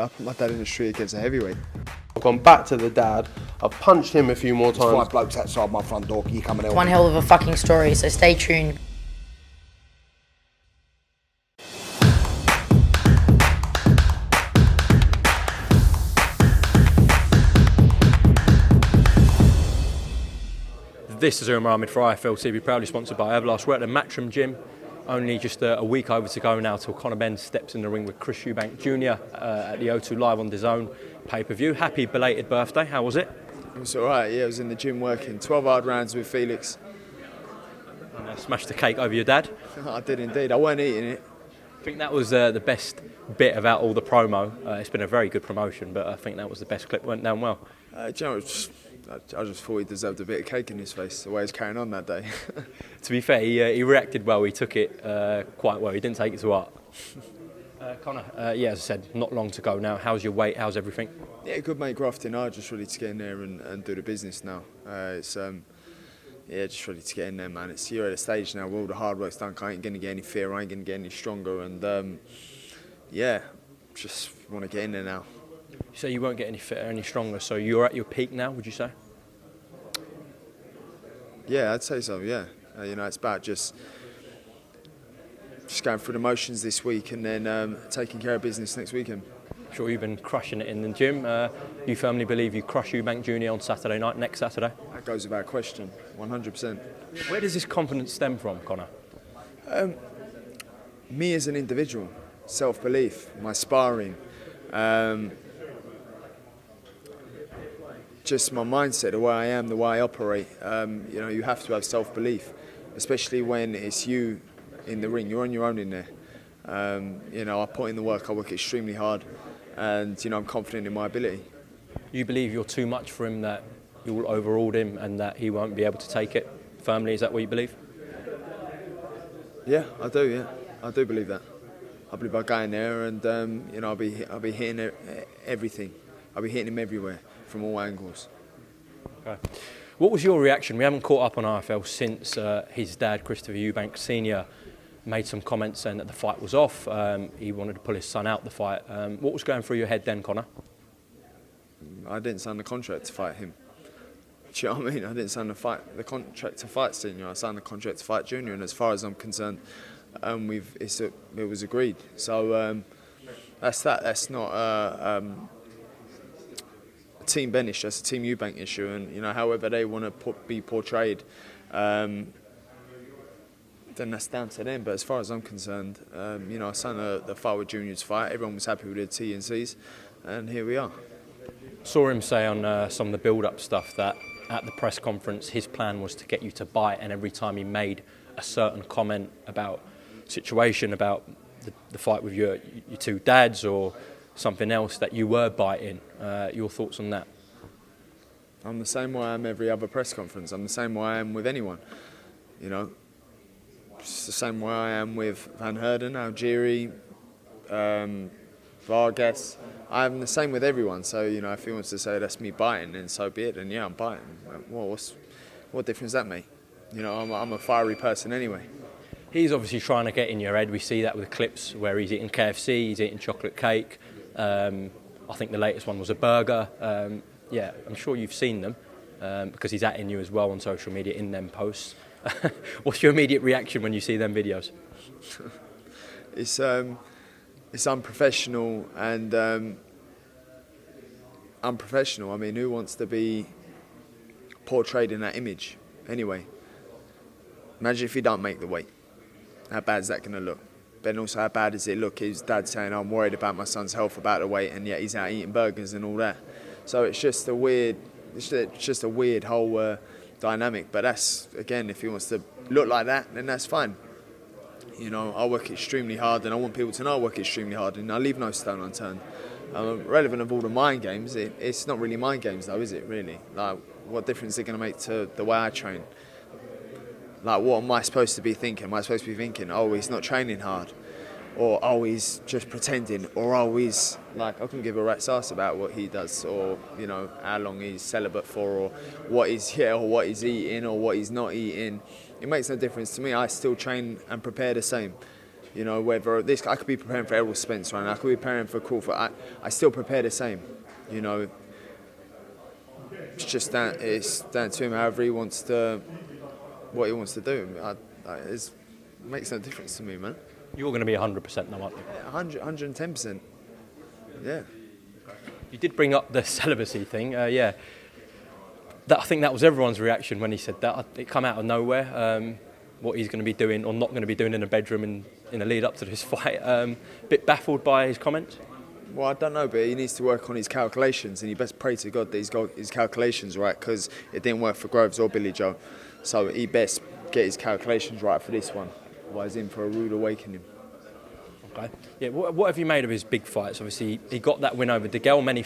I put my dad in the street against a heavyweight. I've gone back to the dad. I've punched him a few more times. 5 blokes outside my front door. Can you come and help One me? hell of a fucking story, so stay tuned. This is Umar Ahmed for IFL TV, proudly sponsored by Everlast. We're at the Matchroom Gym. Only just a week over to go now till Conor Benn steps in the ring with Chris Eubank Jr. At the O2 live on DAZN pay-per-view. Happy belated birthday. How was it? It was alright, yeah, I was in the gym working 12 hard rounds with Felix. And smashed the cake over your dad. I did indeed, I weren't eating it. I think that was the best bit about all the promo. It's been a very good promotion, but I think that was the best clip. Went down well. Do you know, I just thought he deserved a bit of cake in his face, the way he was carrying on that day. To be fair, he reacted well. He took it quite well. He didn't take it to heart. Conor, yeah, as I said, not long to go now. How's your weight? How's everything? Yeah, good mate, grafting hard, just ready to get in there and do the business now. Yeah, just ready to get in there, man. You're at a stage now where all the hard work's done. I ain't going to get any fitter, I ain't going to get any stronger, and yeah, just want to get in there now. You say you won't get any fitter, any stronger, so you're at your peak now, would you say? Yeah, I'd say so, yeah. You know, it's about just going through the motions this week and then taking care of business next weekend. I'm sure you've been crushing it in the gym. You firmly believe you crush Eubank Jr. on Saturday night, next Saturday? That goes without question, 100%. Where does this confidence stem from, Conor? Me as an individual, self-belief, my sparring, just my mindset, the way I am, the way I operate. You know, you have to have self-belief, especially when it's you in the ring. You're on your own in there. You know, I put in the work, I work extremely hard, and you know, I'm confident in my ability. You believe you're too much for him, that you'll overrule him and that he won't be able to take it firmly? Is that what you believe? Yeah, I do. Yeah, I do believe that. I believe I'll go in there and you know, I'll be hitting everything. I'll be hitting him everywhere from all angles. Okay. What was your reaction? We haven't caught up on IFL since his dad, Christopher Eubank Sr, made some comments saying that the fight was off. He wanted to pull his son out the fight. What was going through your head then, Conor? I didn't sign the contract to fight him. Do you know what I mean? I didn't sign the contract to fight Senior. I signed the contract to fight Junior, and as far as I'm concerned, it was agreed. So that's that. That's not a Team Benn issue. That's a Team Eubank issue, and you know, however they want to be portrayed, then that's down to them. But as far as I'm concerned, you know, I signed the fight with Junior's fight. Everyone was happy with the T&Cs, and here we are. Saw him say on some of the build-up stuff that at the press conference his plan was to get you to bite, and every time he made a certain comment about situation, about the fight with your two dads or something else, that you were biting. Your thoughts on that? I'm the same way I am every other press conference. I'm the same way I am with anyone. You know, it's the same way I am with Van Herden, Algieri, Vargas. I'm the same with everyone. So you know, if he wants to say that's me biting, then so be it. And yeah, I'm biting. Well, what difference does that make? You know, I'm a fiery person anyway. He's obviously trying to get in your head. We see that with clips where he's eating KFC, he's eating chocolate cake. I think the latest one was a burger. Yeah, I'm sure you've seen them because he's atting you as well on social media in them posts. What's your immediate reaction when you see them videos? It's unprofessional and unprofessional. I mean, who wants to be portrayed in that image anyway? Imagine if he don't make the weight. How bad is that going to look? Then also, how bad does it look? His dad saying, "I'm worried about my son's health, about the weight," and yet he's out eating burgers and all that. So it's just a weird whole dynamic. But that's, again, if he wants to look like that, then that's fine. You know, I work extremely hard, and I want people to know I work extremely hard, and I leave no stone unturned. Relevant of all the mind games, it's not really mind games though, is it? Really? Like, what difference is it going to make to the way I train? Like, what am I supposed to be thinking? Am I supposed to be thinking, oh, he's not training hard? Or, oh, he's just pretending? Or, oh, he's, like, I can give a rat's ass about what he does, or, you know, how long he's celibate for, or what he's eating, or what he's not eating. It makes no difference to me. I still train and prepare the same. You know, whether this, I could be preparing for Errol Spence right now, I could be preparing for Crawford. I still prepare the same. You know, it's just that it's down to him however he wants to, what he wants to do. It makes no difference to me, man. You're going to be 100% now, aren't you? Yeah, 110%. Yeah. You did bring up the celibacy thing, yeah. I think that was everyone's reaction when he said that. It came out of nowhere. What he's going to be doing or not going to be doing in a bedroom in the lead up to this fight. A bit baffled by his comments? Well, I don't know, but he needs to work on his calculations, and he best pray to God that he's got his calculations right, because it didn't work for Groves or Billy Joe. So he best get his calculations right for this one, otherwise he's in for a rude awakening. Okay. Yeah. What have you made of his big fights? Obviously, he got that win over DeGale. Many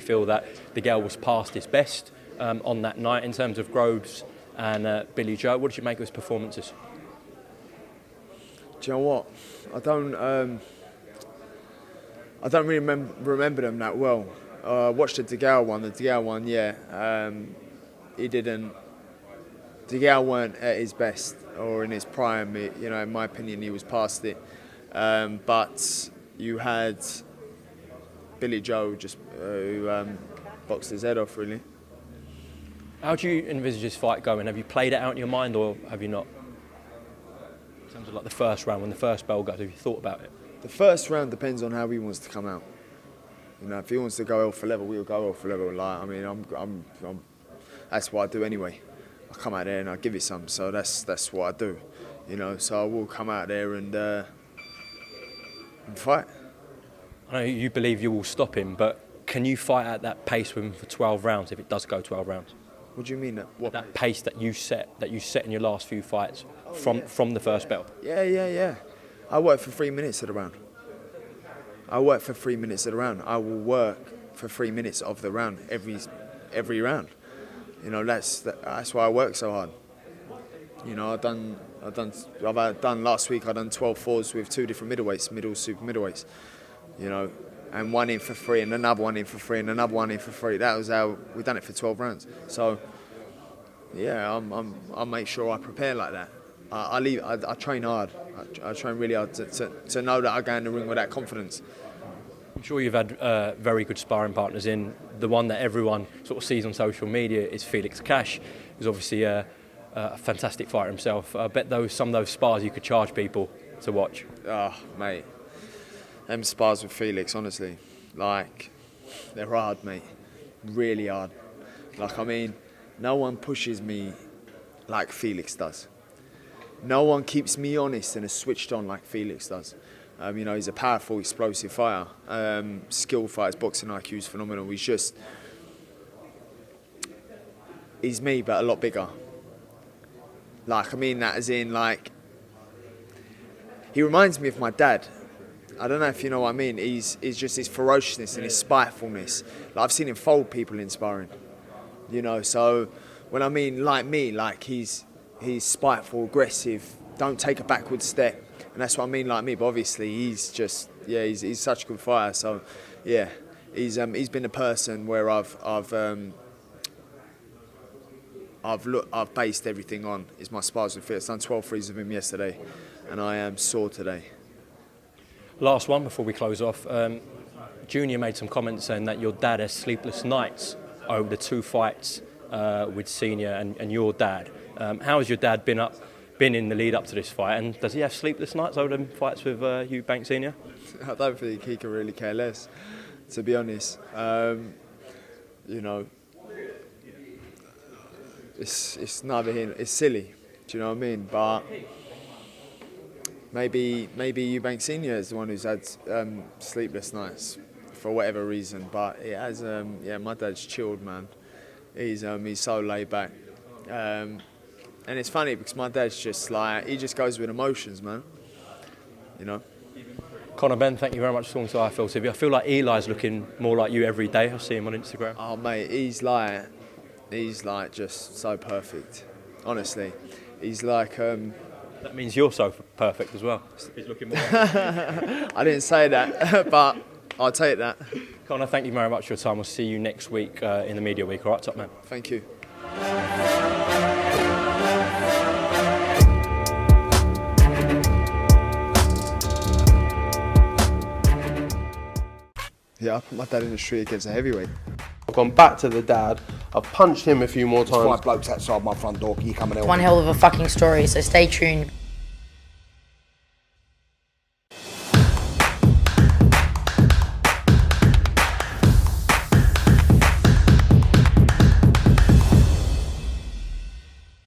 feel that DeGale was past his best on that night in terms of Groves and Billy Joe. What did you make of his performances? Do you know what? I don't really remember them that well. I watched the DeGale one. The DeGale one, yeah. He didn't. DeGale weren't at his best or in his prime. You know, in my opinion, he was past it. But you had Billy Joe just who boxed his head off, really. How do you envisage this fight going? Have you played it out in your mind or have you not? In terms of like the first round, when the first bell goes, have you thought about it? The first round depends on how he wants to come out. You know, if he wants to go for level, we'll go for level. Like, I mean, I'm that's what I do anyway. I come out there and I give it some. So that's what I do. You know, so I will come out there and fight. I know you believe you will stop him, but can you fight at that pace with him for 12 rounds if it does go 12 rounds? What do you mean? That pace that you set in your last few fights from the first bell? Yeah. I work for 3 minutes of the round. I will work for 3 minutes of the round every round. You know, that's why I work so hard. You know, I've done last week. I done 12 fours with 2 different middleweights, super middleweights. You know, and one in for 3, and another one in for 3, and another one in for 3. That was how we done it for 12 rounds. So, yeah, I make sure I prepare like that. I train hard. I train really hard to know that I go in the ring with that confidence. I'm sure you've had very good sparring partners in. The one that everyone sort of sees on social media is Felix Cash, who's obviously a fantastic fighter himself. I bet some of those spars you could charge people to watch. Oh, mate. Them spars with Felix, honestly, like, they're hard, mate. Really hard. Like, I mean, no one pushes me like Felix does. No one keeps me honest and is switched on like Felix does. You know, he's a powerful, explosive fighter. Skilled fighter, his boxing IQ is phenomenal. He's me, but a lot bigger. Like, I mean that as in, like, he reminds me of my dad. I don't know if you know what I mean. He's just his ferociousness and his spitefulness. Like, I've seen him fold people in sparring. You know, so when I mean like me, like he's spiteful, aggressive, don't take a backward step. And that's what I mean like me. But obviously he's just, yeah, he's such a good fighter. So yeah, he's been a person where I've based everything on is my spars with Felix. I've done 12 threes with him yesterday, and I am sore today. Last one before we close off. Junior made some comments saying that your dad has sleepless nights over the 2 fights with Senior and your dad. How has your dad been in the lead up to this fight, and does he have sleepless nights over them fights with Eubank Sr? I don't think he can really care less, to be honest. You know, it's neither here. It's silly. Do you know what I mean? But maybe Eubank Sr is the one who's had sleepless nights for whatever reason. But it has. My dad's chilled, man. He's so laid back. And it's funny because my dad's just like, he just goes with emotions, man. You know. Conor Benn, thank you very much for talking to IFL TV. I feel like Eli's looking more like you every day. I see him on Instagram. Oh mate, he's like just so perfect. Honestly, he's like. That means you're so perfect as well. He's looking more. I didn't say that, but I'll take that. Conor, thank you very much for your time. We'll see you next week in the media week. All right, top man. Thank you. Yeah, I put my dad in the street against a heavyweight. I've gone back to the dad. I've punched him a few more times. 5 blokes outside my front door. Can you come and help One me? hell of a fucking story, so stay tuned.